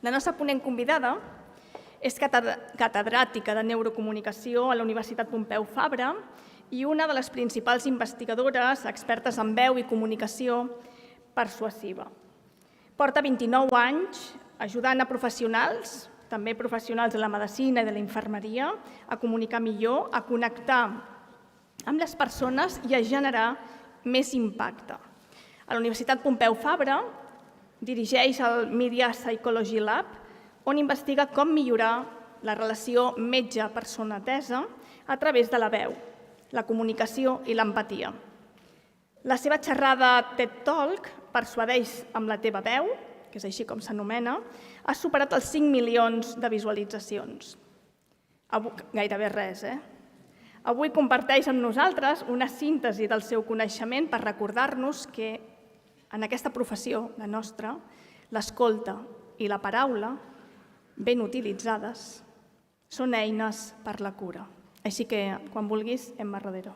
La nostra ponent convidada és catedràtica de neurocomunicació a la Universitat Pompeu Fabra i una de les principals investigadores expertes en veu i comunicació persuasiva. Porta 29 anys ajudant a professionals, també professionals de la medicina i de la infermeria, a comunicar millor, a connectar amb les persones i a generar més impacte. A la Universitat Pompeu Fabra dirigeix el Media Psychology Lab, on investiga com millorar la relació metge-persona atesa a través de la veu, la comunicació i l'empatia. La seva xerrada TED Talk, Persuadeix amb la teva veu, que és així com s'anomena, ha superat els 5 milions de visualitzacions. Gairebé res, Avui comparteix amb nosaltres una síntesi del seu coneixement per recordar-nos que en aquesta professió, la nostra, l'escolta i la paraula, ben utilitzades, són eines per la cura. Així que, quan vulguis, Emma Rodero.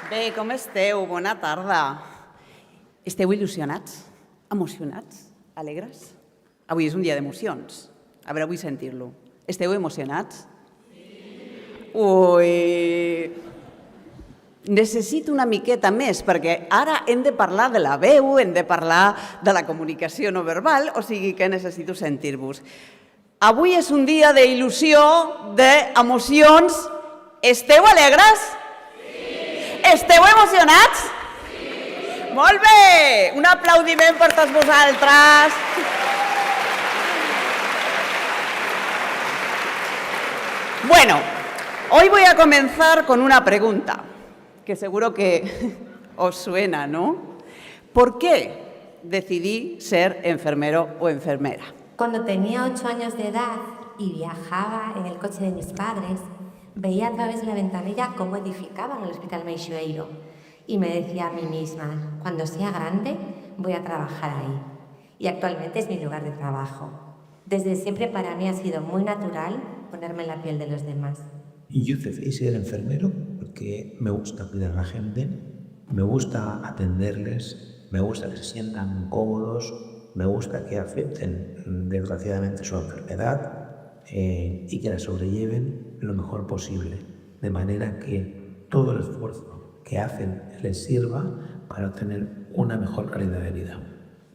Bé, com esteu? Bona tarda. Esteu il·lusionats? Emocionats? Alegres? Avui és un dia d'emocions. A veure, vull sentir-lo. Esteu emocionats? Sí. Ui! Necessito una miqueta més, perquè ara hem de parlar de la veu, hem de parlar de la comunicació no verbal, o sigui que necessito sentir-vos. Avui és un dia d'il·lusió, d'emocions. Esteu alegres? Esteu emocionats? Sí! Molt bé! Un aplaudiment per tots vosaltres. Bueno, hoy voy a comenzar con una pregunta, que seguro que os suena, ¿no? ¿Por qué decidí ser enfermero o enfermera? Cuando tenía 8 años de edad y viajaba en el coche de mis padres, veía a través de la ventanilla cómo edificaban el Hospital Meixoeiro y me decía a mí misma, cuando sea grande voy a trabajar ahí. Y actualmente es mi lugar de trabajo. Desde siempre para mí ha sido muy natural ponerme en la piel de los demás. Yo decidí ser enfermero porque me gusta cuidar a la gente, me gusta atenderles, me gusta que se sientan cómodos, me gusta que acepten desgraciadamente su enfermedad y que la sobrelleven lo mejor posible, de manera que todo el esfuerzo que hacen les sirva para obtener una mejor calidad de vida.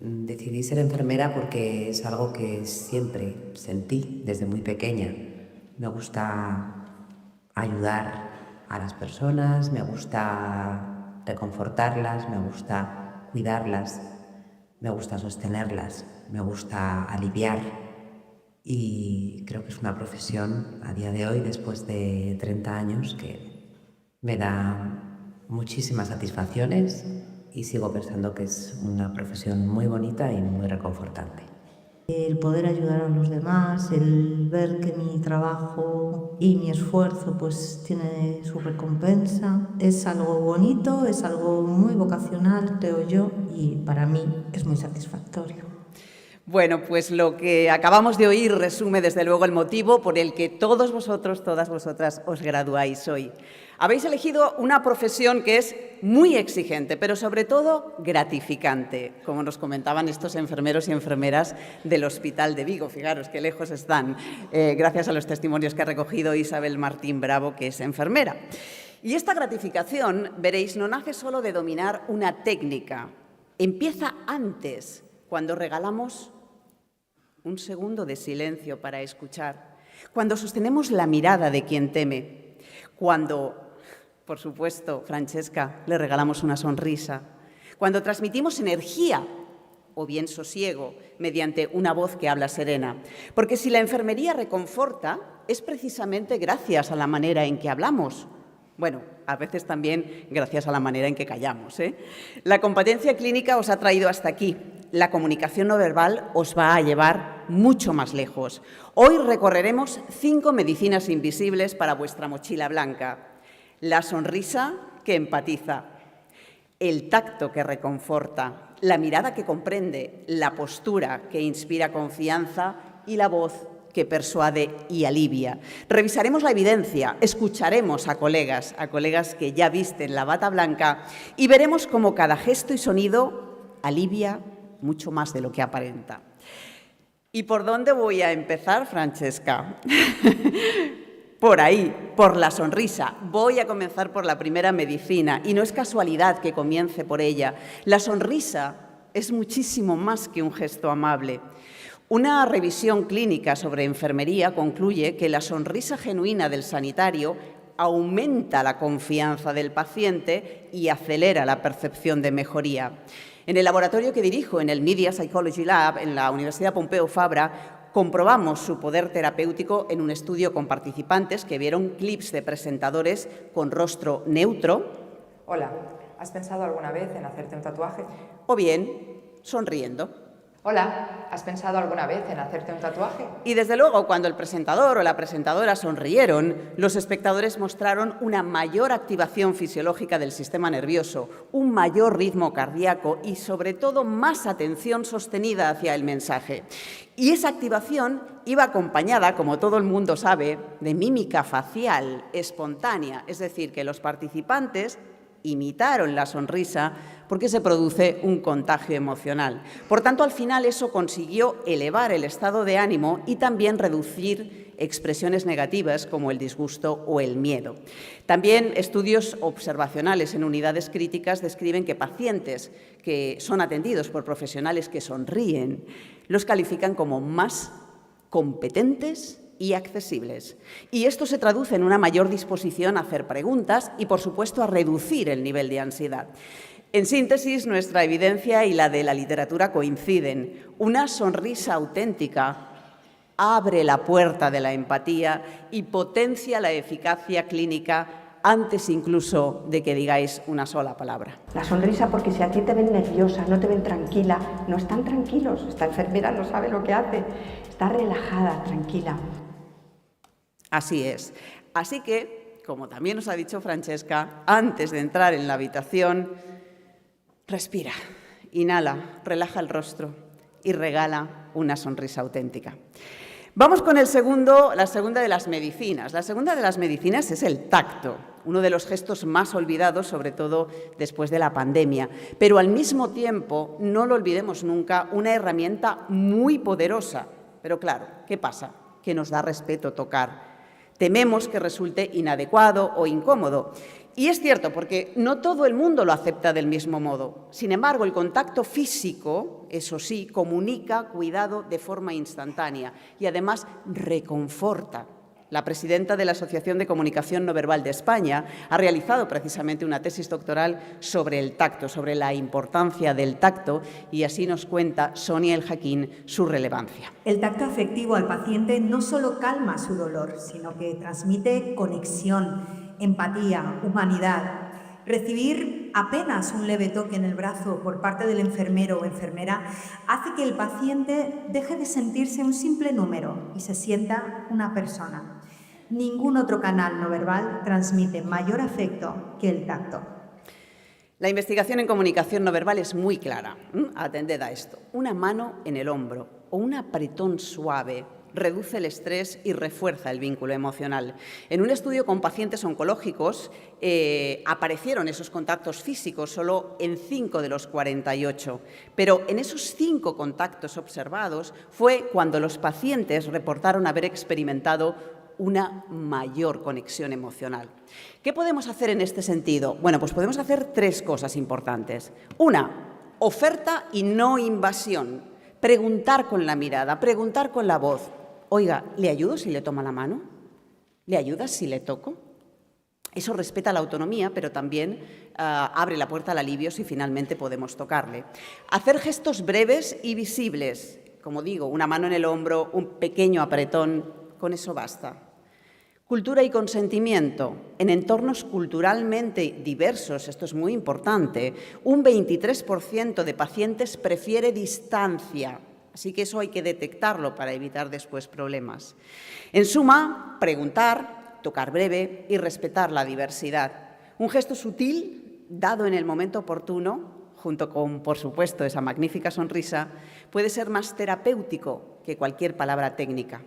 Decidí ser enfermera porque es algo que siempre sentí desde muy pequeña. Me gusta ayudar a las personas, me gusta reconfortarlas, me gusta cuidarlas, me gusta sostenerlas, me gusta aliviar. Y creo que es una profesión a día de hoy, después de 30 años, que me da muchísimas satisfacciones y sigo pensando que es una profesión muy bonita y muy reconfortante. El poder ayudar a los demás, el ver que mi trabajo y mi esfuerzo pues tiene su recompensa, es algo bonito, es algo muy vocacional, creo yo, y para mí es muy satisfactorio. Bueno, pues lo que acabamos de oír resume desde luego el motivo por el que todos vosotros, todas vosotras os graduáis hoy. Habéis elegido una profesión que es muy exigente, pero sobre todo gratificante, como nos comentaban estos enfermeros y enfermeras del Hospital de Vigo. Fijaros qué lejos están, gracias a los testimonios que ha recogido Isabel Martín Bravo, que es enfermera. Y esta gratificación, veréis, no nace solo de dominar una técnica, empieza antes, cuando regalamos un segundo de silencio para escuchar, cuando sostenemos la mirada de quien teme, cuando, por supuesto, Francesca, le regalamos una sonrisa, cuando transmitimos energía o bien sosiego mediante una voz que habla serena. Porque si la enfermería reconforta, es precisamente gracias a la manera en que hablamos. Bueno, a veces también gracias a la manera en que callamos, La competencia clínica os ha traído hasta aquí. La comunicación no verbal os va a llevar mucho más lejos. Hoy recorreremos 5 medicinas invisibles para vuestra mochila blanca. La sonrisa que empatiza, el tacto que reconforta, la mirada que comprende, la postura que inspira confianza y la voz que persuade y alivia. Revisaremos la evidencia, escucharemos a colegas que ya visten la bata blanca y veremos cómo cada gesto y sonido alivia mucho más de lo que aparenta. ¿Y por dónde voy a empezar, Francesca? Por ahí, por la sonrisa. Voy a comenzar por la primera medicina y no es casualidad que comience por ella. La sonrisa es muchísimo más que un gesto amable. Una revisión clínica sobre enfermería concluye que la sonrisa genuina del sanitario aumenta la confianza del paciente y acelera la percepción de mejoría. En el laboratorio que dirijo, en el Media Psychology Lab, en la Universidad Pompeu Fabra, comprobamos su poder terapéutico en un estudio con participantes que vieron clips de presentadores con rostro neutro. Hola, ¿has pensado alguna vez en hacerte un tatuaje? O bien, sonriendo. Hola, ¿has pensado alguna vez en hacerte un tatuaje? Y desde luego, cuando el presentador o la presentadora sonrieron, los espectadores mostraron una mayor activación fisiológica del sistema nervioso, un mayor ritmo cardíaco y, sobre todo, más atención sostenida hacia el mensaje. Y esa activación iba acompañada, como todo el mundo sabe, de mímica facial espontánea, es decir, que los participantes imitaron la sonrisa porque se produce un contagio emocional. Por tanto, al final eso consiguió elevar el estado de ánimo y también reducir expresiones negativas como el disgusto o el miedo. También estudios observacionales en unidades críticas describen que pacientes que son atendidos por profesionales que sonríen los califican como más competentes y accesibles. Y esto se traduce en una mayor disposición a hacer preguntas y, por supuesto, a reducir el nivel de ansiedad. En síntesis, nuestra evidencia y la de la literatura coinciden. Una sonrisa auténtica abre la puerta de la empatía y potencia la eficacia clínica antes incluso de que digáis una sola palabra. La sonrisa, porque si a ti te ven nerviosa, no te ven tranquila, no están tranquilos. Esta enfermera no sabe lo que hace, está relajada, tranquila. Así es. Así que, como también nos ha dicho Francesca, antes de entrar en la habitación, respira, inhala, relaja el rostro y regala una sonrisa auténtica. Vamos con la segunda de las medicinas. La segunda de las medicinas es el tacto, uno de los gestos más olvidados, sobre todo después de la pandemia. Pero al mismo tiempo, no lo olvidemos nunca, una herramienta muy poderosa. Pero claro, ¿qué pasa? Que nos da respeto tocar. Tememos que resulte inadecuado o incómodo. Y es cierto, porque no todo el mundo lo acepta del mismo modo. Sin embargo, el contacto físico, eso sí, comunica cuidado de forma instantánea y además reconforta. La presidenta de la Asociación de Comunicación No Verbal de España ha realizado precisamente una tesis doctoral sobre el tacto, sobre la importancia del tacto, y así nos cuenta Sonia El Jaquín su relevancia. El tacto afectivo al paciente no solo calma su dolor, sino que transmite conexión, empatía, humanidad. Recibir apenas un leve toque en el brazo por parte del enfermero o enfermera hace que el paciente deje de sentirse un simple número y se sienta una persona. Ningún otro canal no verbal transmite mayor afecto que el tacto. La investigación en comunicación no verbal es muy clara. Atended a esto. Una mano en el hombro o un apretón suave reduce el estrés y refuerza el vínculo emocional. En un estudio con pacientes oncológicos aparecieron esos contactos físicos solo en 5 de los 48, pero en esos 5 contactos observados fue cuando los pacientes reportaron haber experimentado una mayor conexión emocional. ¿Qué podemos hacer en este sentido? Bueno, pues podemos hacer 3 cosas importantes. Una, oferta y no invasión. Preguntar con la mirada, preguntar con la voz. Oiga, ¿le ayudo si le toma la mano? ¿Le ayuda si le toco? Eso respeta la autonomía, pero también abre la puerta al alivio si finalmente podemos tocarle. Hacer gestos breves y visibles. Como digo, una mano en el hombro, un pequeño apretón, con eso basta. Cultura y consentimiento. En entornos culturalmente diversos, esto es muy importante, un 23% de pacientes prefiere distancia. Así que eso hay que detectarlo para evitar después problemas. En suma, preguntar, tocar breve y respetar la diversidad. Un gesto sutil, dado en el momento oportuno, junto con, por supuesto, esa magnífica sonrisa, puede ser más terapéutico que cualquier palabra técnica.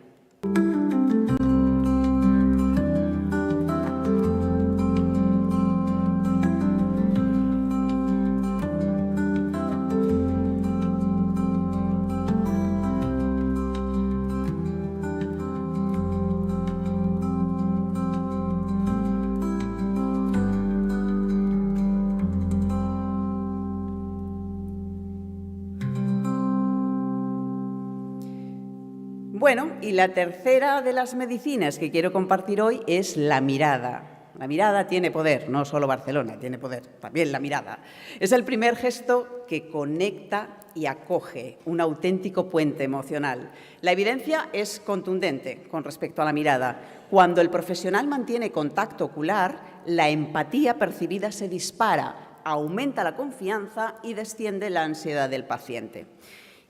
Bueno, y la tercera de las medicinas que quiero compartir hoy es la mirada. La mirada tiene poder, no solo Barcelona tiene poder, también la mirada. Es el primer gesto que conecta y acoge, un auténtico puente emocional. La evidencia es contundente con respecto a la mirada. Cuando el profesional mantiene contacto ocular, la empatía percibida se dispara, aumenta la confianza y desciende la ansiedad del paciente.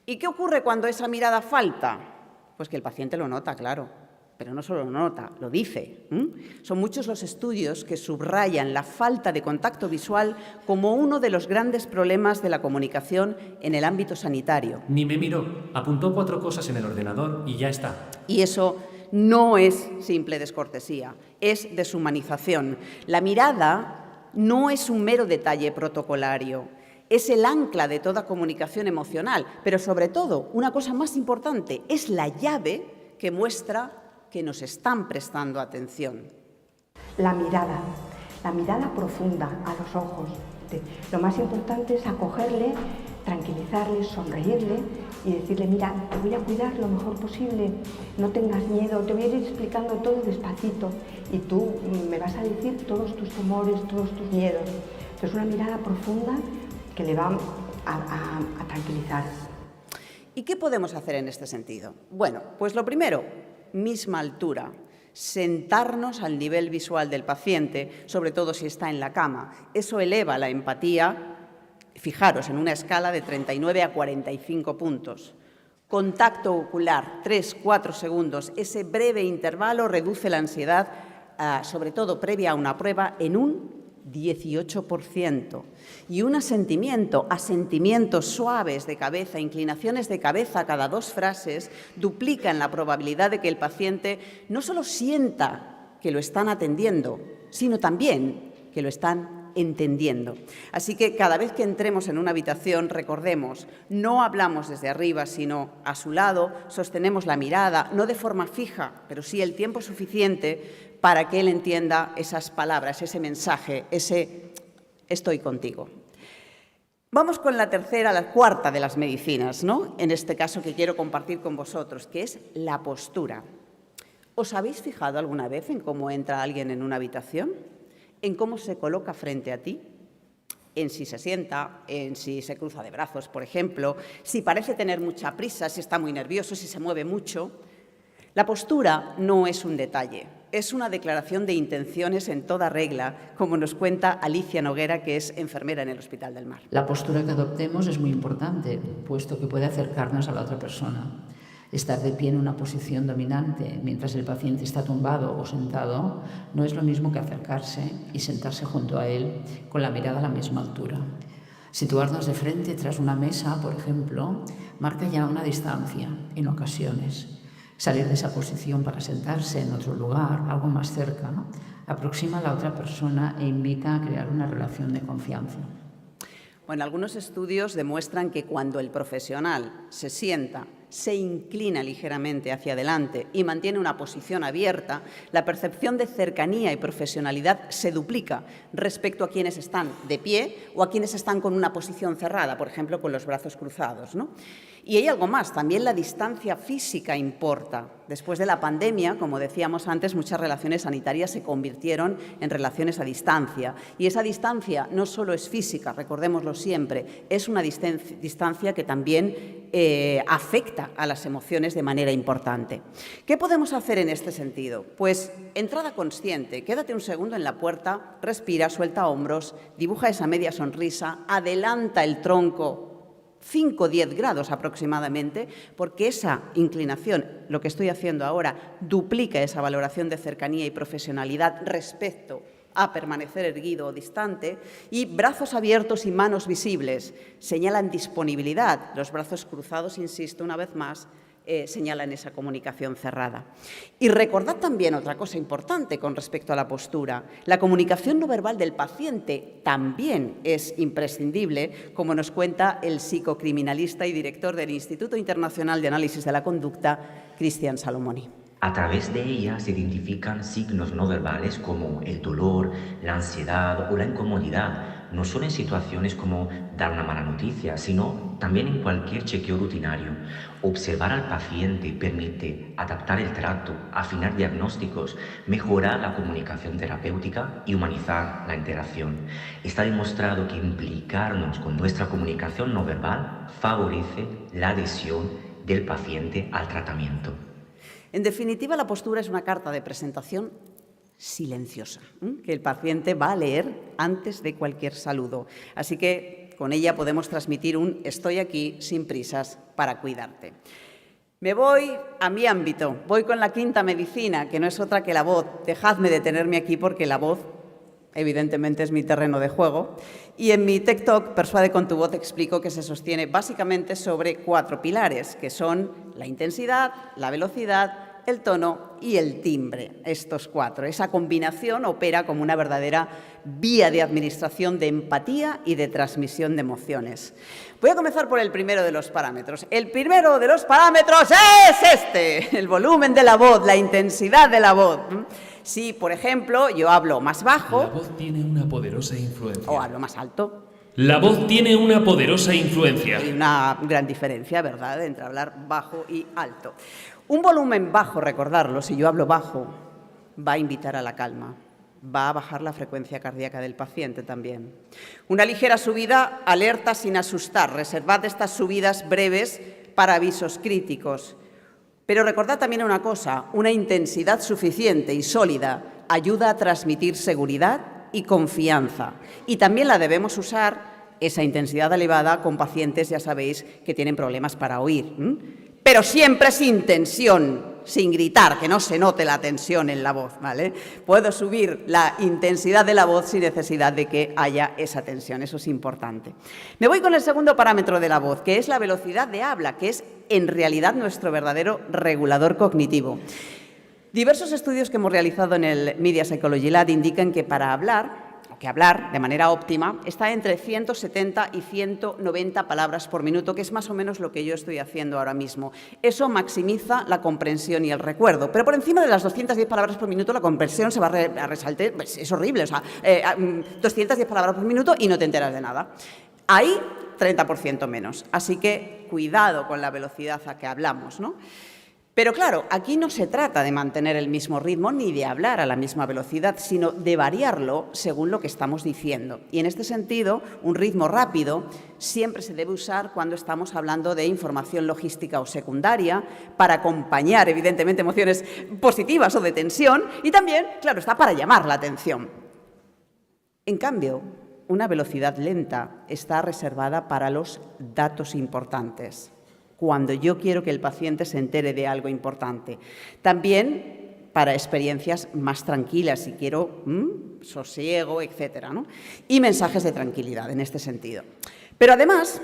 ¿Y qué ocurre cuando esa mirada falta? Pues que el paciente lo nota, claro, pero no solo lo nota, lo dice. Son muchos los estudios que subrayan la falta de contacto visual como uno de los grandes problemas de la comunicación en el ámbito sanitario. Ni me miró, apuntó 4 cosas en el ordenador y ya está. Y eso no es simple descortesía, es deshumanización. La mirada no es un mero detalle protocolario. Es el ancla de toda comunicación emocional, pero sobre todo, una cosa más importante, es la llave que muestra que nos están prestando atención. La mirada profunda a los ojos. Lo más importante es acogerle, tranquilizarle, sonreírle y decirle, mira, te voy a cuidar lo mejor posible, no tengas miedo, te voy a ir explicando todo despacito y tú me vas a decir todos tus temores, todos tus miedos. Entonces, una mirada profunda que le va a tranquilizar. ¿Y qué podemos hacer en este sentido? Bueno, pues lo primero, misma altura, sentarnos al nivel visual del paciente, sobre todo si está en la cama. Eso eleva la empatía, fijaros, en una escala de 39 a 45 puntos. Contacto ocular, 3-4 segundos. Ese breve intervalo reduce la ansiedad, sobre todo previa a una prueba, en un 18%. Y un asentimientos suaves de cabeza, inclinaciones de cabeza cada 2 frases, duplican la probabilidad de que el paciente no solo sienta que lo están atendiendo, sino también que lo están entendiendo. Así que cada vez que entremos en una habitación, recordemos, no hablamos desde arriba, sino a su lado, sostenemos la mirada, no de forma fija, pero sí el tiempo suficiente para que él entienda esas palabras, ese mensaje, ese estoy contigo. Vamos con la cuarta de las medicinas, ¿no? En este caso que quiero compartir con vosotros, que es la postura. ¿Os habéis fijado alguna vez en cómo entra alguien en una habitación? ¿En cómo se coloca frente a ti? En si se sienta, en si se cruza de brazos, por ejemplo, si parece tener mucha prisa, si está muy nervioso, si se mueve mucho. La postura no es un detalle, es una declaración de intenciones en toda regla, como nos cuenta Alicia Noguera, que es enfermera en el Hospital del Mar. La postura que adoptemos es muy importante, puesto que puede acercarnos a la otra persona. Estar de pie en una posición dominante mientras el paciente está tumbado o sentado no es lo mismo que acercarse y sentarse junto a él con la mirada a la misma altura. Situarnos de frente tras una mesa, por ejemplo, marca ya una distancia en ocasiones. Salir de esa posición para sentarse en otro lugar, algo más cerca, ¿no? Aproxima a la otra persona e invita a crear una relación de confianza. Bueno, algunos estudios demuestran que cuando el profesional se sienta, se inclina ligeramente hacia adelante y mantiene una posición abierta, la percepción de cercanía y profesionalidad se duplica respecto a quienes están de pie o a quienes están con una posición cerrada, por ejemplo, con los brazos cruzados, ¿no? Y hay algo más, también la distancia física importa. Después de la pandemia, como decíamos antes, muchas relaciones sanitarias se convirtieron en relaciones a distancia. Y esa distancia no solo es física, recordémoslo siempre, es una distancia que también afecta a las emociones de manera importante. ¿Qué podemos hacer en este sentido? Pues entrada consciente, quédate un segundo en la puerta, respira, suelta hombros, dibuja esa media sonrisa, adelanta el tronco 5 o 10 grados aproximadamente, porque esa inclinación, lo que estoy haciendo ahora, duplica esa valoración de cercanía y profesionalidad respecto a permanecer erguido o distante, y brazos abiertos y manos visibles señalan disponibilidad. Los brazos cruzados, insisto una vez más, señalan esa comunicación cerrada. Y recordad también otra cosa importante con respecto a la postura. La comunicación no verbal del paciente también es imprescindible, como nos cuenta el psicocriminalista y director del Instituto Internacional de Análisis de la Conducta, Cristian Salomoni. A través de ella se identifican signos no verbales como el dolor, la ansiedad o la incomodidad, no solo en situaciones como dar una mala noticia, sino también en cualquier chequeo rutinario. Observar al paciente permite adaptar el trato, afinar diagnósticos, mejorar la comunicación terapéutica y humanizar la interacción. Está demostrado que implicarnos con nuestra comunicación no verbal favorece la adhesión del paciente al tratamiento. En definitiva, la postura es una carta de presentación silenciosa, que el paciente va a leer antes de cualquier saludo. Así que con ella podemos transmitir un estoy aquí sin prisas para cuidarte. Me voy a mi ámbito, voy con la quinta medicina, que no es otra que la voz. Dejadme detenerme aquí porque la voz, evidentemente, es mi terreno de juego. Y en mi TED Talk, Persuade con tu voz, explico que se sostiene básicamente sobre 4 pilares, que son la intensidad, la velocidad, el tono y el timbre. Estos 4. Esa combinación opera como una verdadera vía de administración de empatía y de transmisión de emociones. Voy a comenzar por el primero de los parámetros. El primero de los parámetros es este, el volumen de la voz, la intensidad de la voz. Si, por ejemplo, yo hablo más bajo... La voz tiene una poderosa influencia. O hablo más alto. La voz tiene una poderosa influencia. Hay una gran diferencia, ¿verdad?, entre hablar bajo y alto. Un volumen bajo, recordarlo, si yo hablo bajo, va a invitar a la calma, va a bajar la frecuencia cardíaca del paciente también. Una ligera subida alerta sin asustar. Reservad estas subidas breves para avisos críticos. Pero recordad también una cosa, una intensidad suficiente y sólida ayuda a transmitir seguridad y confianza. Y también la debemos usar, esa intensidad elevada, con pacientes, ya sabéis, que tienen problemas para oír. Pero siempre sin tensión, sin gritar, que no se note la tensión en la voz, ¿vale? Puedo subir la intensidad de la voz sin necesidad de que haya esa tensión, eso es importante. Me voy con el segundo parámetro de la voz, que es la velocidad de habla, que es en realidad nuestro verdadero regulador cognitivo. Diversos estudios que hemos realizado en el Media Psychology Lab indican que para hablar de manera óptima está entre 170 y 190 palabras por minuto, que es más o menos lo que yo estoy haciendo ahora mismo. Eso maximiza la comprensión y el recuerdo, pero por encima de las 210 palabras por minuto la comprensión se va a resaltar, pues es horrible, o sea, 210 palabras por minuto y no te enteras de nada. Ahí 30% menos, así que cuidado con la velocidad a que hablamos, ¿no? Pero claro, aquí no se trata de mantener el mismo ritmo ni de hablar a la misma velocidad, sino de variarlo según lo que estamos diciendo. Y en este sentido, un ritmo rápido siempre se debe usar cuando estamos hablando de información logística o secundaria, para acompañar, evidentemente, emociones positivas o de tensión, y también, claro, está para llamar la atención. En cambio, una velocidad lenta está reservada para los datos importantes, cuando yo quiero que el paciente se entere de algo importante. También para experiencias más tranquilas, si quiero sosiego, etcétera, ¿no? Y mensajes de tranquilidad en este sentido. Pero además,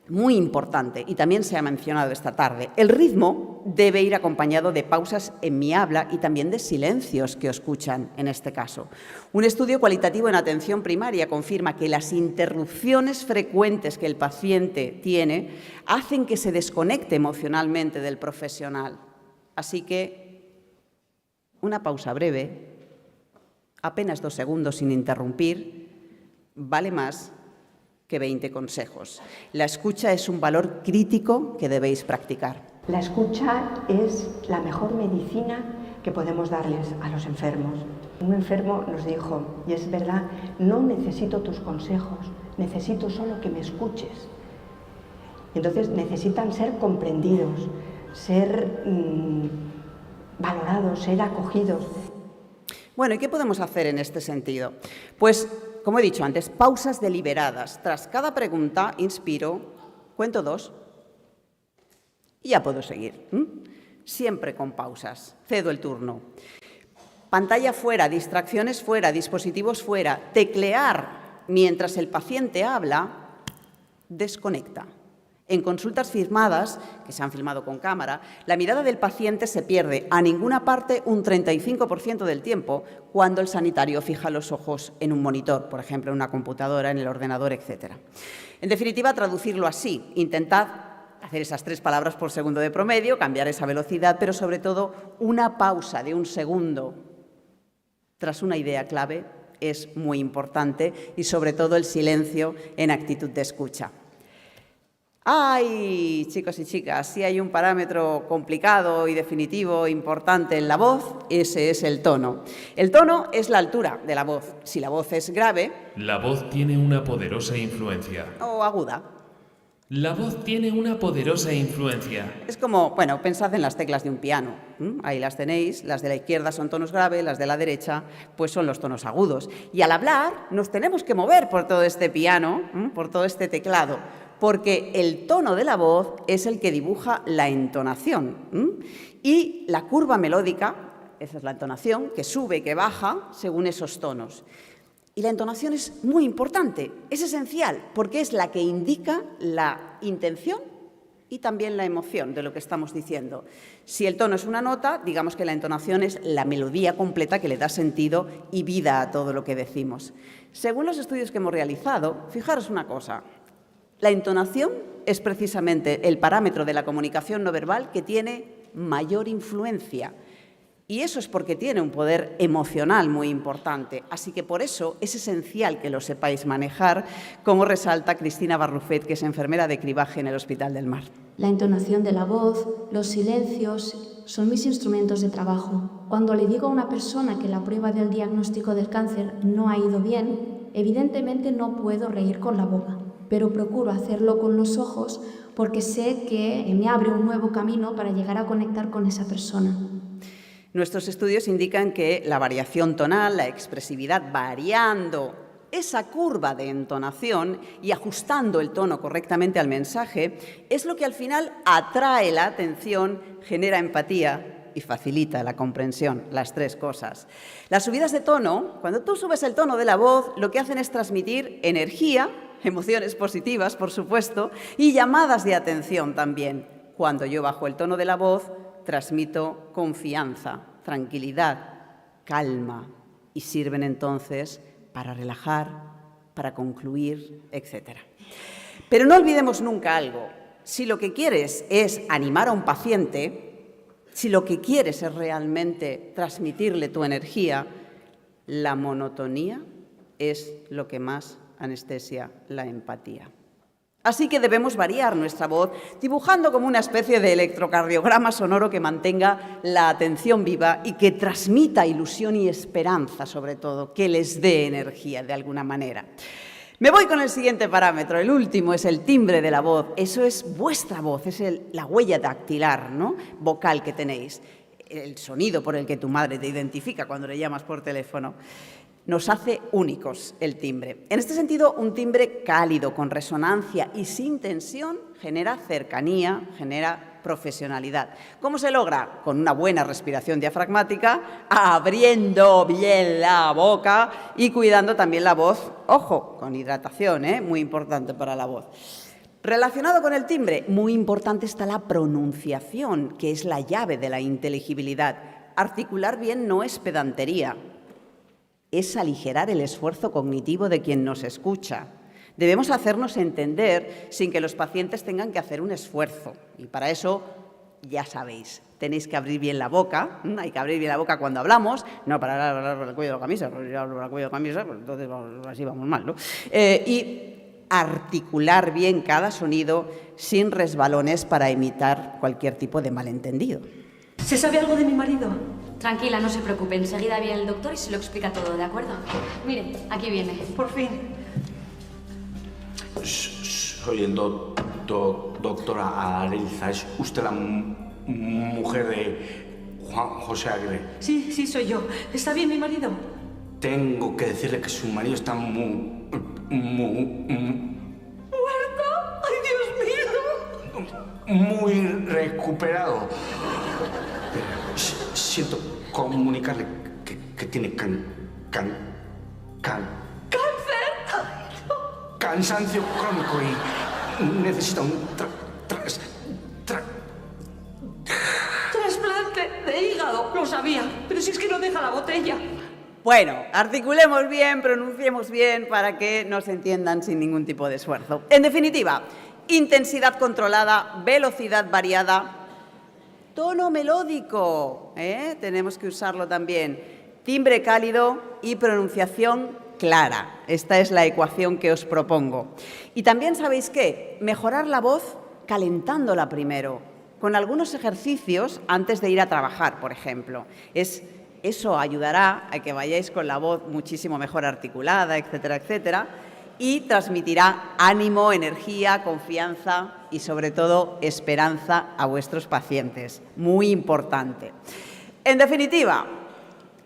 muy importante, y también se ha mencionado esta tarde, el ritmo debe ir acompañado de pausas en mi habla y también de silencios que escuchan en este caso. Un estudio cualitativo en atención primaria confirma que las interrupciones frecuentes que el paciente tiene hacen que se desconecte emocionalmente del profesional. Así que una pausa breve, apenas 2 segundos sin interrumpir, vale más que 20 consejos. La escucha es un valor crítico que debéis practicar. La escucha es la mejor medicina que podemos darles a los enfermos. Un enfermo nos dijo, y es verdad, no necesito tus consejos, necesito solo que me escuches. Entonces necesitan ser comprendidos, ser valorados, ser acogidos. Bueno, ¿y qué podemos hacer en este sentido? Pues, como he dicho antes, pausas deliberadas. Tras cada pregunta, inspiro, cuento 2 y ya puedo seguir. Siempre con pausas. Cedo el turno. Pantalla fuera, distracciones fuera, dispositivos fuera. Teclear mientras el paciente habla, desconecta. En consultas filmadas, que se han filmado con cámara, la mirada del paciente se pierde a ninguna parte un 35% del tiempo cuando el sanitario fija los ojos en un monitor, por ejemplo, en una computadora, en el ordenador, etc. En definitiva, traducirlo así, intentad hacer esas 3 palabras por segundo de promedio, cambiar esa velocidad, pero sobre todo una pausa de un segundo tras una idea clave es muy importante y sobre todo el silencio en actitud de escucha. ¡Ay, chicos y chicas! Si hay un parámetro complicado y definitivo, importante en la voz, ese es el tono. El tono es la altura de la voz. Si la voz es grave... La voz tiene una poderosa influencia. O aguda. La voz tiene una poderosa influencia. Es como, bueno, pensad en las teclas de un piano. Ahí las tenéis, las de la izquierda son tonos graves, las de la derecha pues son los tonos agudos. Y al hablar nos tenemos que mover por todo este piano, por todo este teclado, porque el tono de la voz es el que dibuja la entonación. Y la curva melódica, esa es la entonación, que sube, que baja según esos tonos. Y la entonación es muy importante, es esencial, porque es la que indica la intención y también la emoción de lo que estamos diciendo. Si el tono es una nota, digamos que la entonación es la melodía completa que le da sentido y vida a todo lo que decimos. Según los estudios que hemos realizado, fijaros una cosa, la entonación es precisamente el parámetro de la comunicación no verbal que tiene mayor influencia. Y eso es porque tiene un poder emocional muy importante. Así que por eso es esencial que lo sepáis manejar, como resalta Cristina Barrufet, que es enfermera de cribaje en el Hospital del Mar. La entonación de la voz, los silencios, son mis instrumentos de trabajo. Cuando le digo a una persona que la prueba del diagnóstico del cáncer no ha ido bien, evidentemente no puedo reír con la boca, pero procuro hacerlo con los ojos porque sé que me abre un nuevo camino para llegar a conectar con esa persona. Nuestros estudios indican que la variación tonal, la expresividad variando esa curva de entonación y ajustando el tono correctamente al mensaje es lo que al final atrae la atención, genera empatía y facilita la comprensión, las 3 cosas. Las subidas de tono, cuando tú subes el tono de la voz, lo que hacen es transmitir energía, emociones positivas, por supuesto, y llamadas de atención también. Cuando yo bajo el tono de la voz, transmito confianza, tranquilidad, calma y sirven entonces para relajar, para concluir, etc. Pero no olvidemos nunca algo. Si lo que quieres es animar a un paciente, si lo que quieres es realmente transmitirle tu energía, la monotonía es lo que más anestesia la empatía. Así que debemos variar nuestra voz, dibujando como una especie de electrocardiograma sonoro que mantenga la atención viva y que transmita ilusión y esperanza, sobre todo, que les dé energía de alguna manera. Me voy con el siguiente parámetro, el último es el timbre de la voz. Eso es vuestra voz, es la huella dactilar, ¿no?, vocal que tenéis, el sonido por el que tu madre te identifica cuando le llamas por teléfono. Nos hace únicos el timbre. En este sentido, un timbre cálido, con resonancia y sin tensión, genera cercanía, genera profesionalidad. ¿Cómo se logra? Con una buena respiración diafragmática, abriendo bien la boca y cuidando también la voz. Ojo, con hidratación, muy importante para la voz. Relacionado con el timbre, muy importante está la pronunciación, que es la llave de la inteligibilidad. Articular bien no es pedantería, es aligerar el esfuerzo cognitivo de quien nos escucha. Debemos hacernos entender sin que los pacientes tengan que hacer un esfuerzo. Y para eso, ya sabéis, tenéis que abrir bien la boca. Hay que abrir bien la boca cuando hablamos, no para hablar por el cuello de la camisa, porque yo hablo por el cuello de la camisa, pues entonces así vamos mal, ¿no? Y articular bien cada sonido sin resbalones para imitar cualquier tipo de malentendido. ¿Se sabe algo de mi marido? Tranquila, no se preocupe. Enseguida viene el doctor y se lo explica todo, ¿de acuerdo? Miren, aquí viene. Por fin. Soy el doctora Areliza. ¿Es usted la mujer de Juan José Aguirre? Sí, soy yo. ¿Está bien mi marido? Tengo que decirle que su marido está ¿Muerto? ¡Ay, Dios mío! Muy recuperado. Siento comunicarle que tiene ¡Cáncer! cansancio crónico necesita un Trasplante de hígado. Lo sabía, pero si es que no deja la botella. Bueno, articulemos bien, pronunciemos bien para que nos entiendan sin ningún tipo de esfuerzo. En definitiva, intensidad controlada, velocidad variada, tono melódico, tenemos que usarlo también, timbre cálido y pronunciación clara. Esta es la ecuación que os propongo. Y también, ¿sabéis qué? Mejorar la voz calentándola primero, con algunos ejercicios antes de ir a trabajar, por ejemplo. Eso ayudará a que vayáis con la voz muchísimo mejor articulada, etcétera, etcétera, y transmitirá ánimo, energía, confianza y, sobre todo, esperanza a vuestros pacientes. Muy importante. En definitiva,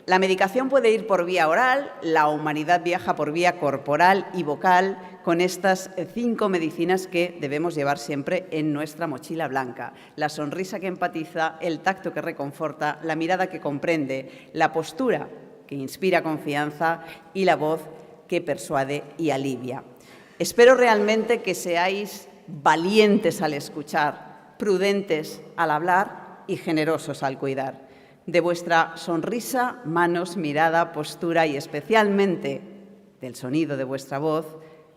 la medicación puede ir por vía oral, la humanidad viaja por vía corporal y vocal con estas 5 medicinas que debemos llevar siempre en nuestra mochila blanca. La sonrisa que empatiza, el tacto que reconforta, la mirada que comprende, la postura que inspira confianza y la voz que persuade y alivia. Espero realmente que seáis valientes al escuchar, prudentes al hablar y generosos al cuidar. De vuestra sonrisa, manos, mirada, postura y especialmente del sonido de vuestra voz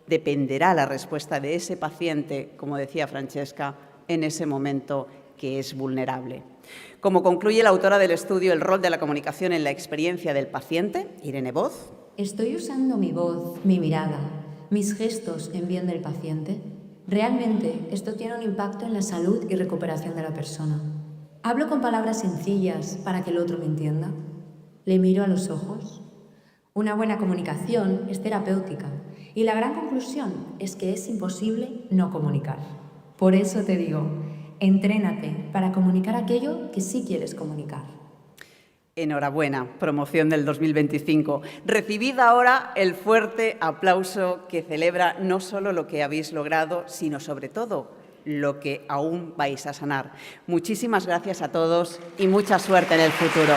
dependerá la respuesta de ese paciente, como decía Francesca, en ese momento que es vulnerable. Como concluye la autora del estudio El rol de la comunicación en la experiencia del paciente, Irene Voz. ¿Estoy usando mi voz, mi mirada, mis gestos en bien del paciente? Realmente esto tiene un impacto en la salud y recuperación de la persona. ¿Hablo con palabras sencillas para que el otro me entienda? ¿Le miro a los ojos? Una buena comunicación es terapéutica y la gran conclusión es que es imposible no comunicar. Por eso te digo, entrénate para comunicar aquello que sí quieres comunicar. Enhorabuena, promoción del 2025. Recibid ahora el fuerte aplauso que celebra no solo lo que habéis logrado, sino sobre todo lo que aún vais a sanar. Muchísimas gracias a todos y mucha suerte en el futuro.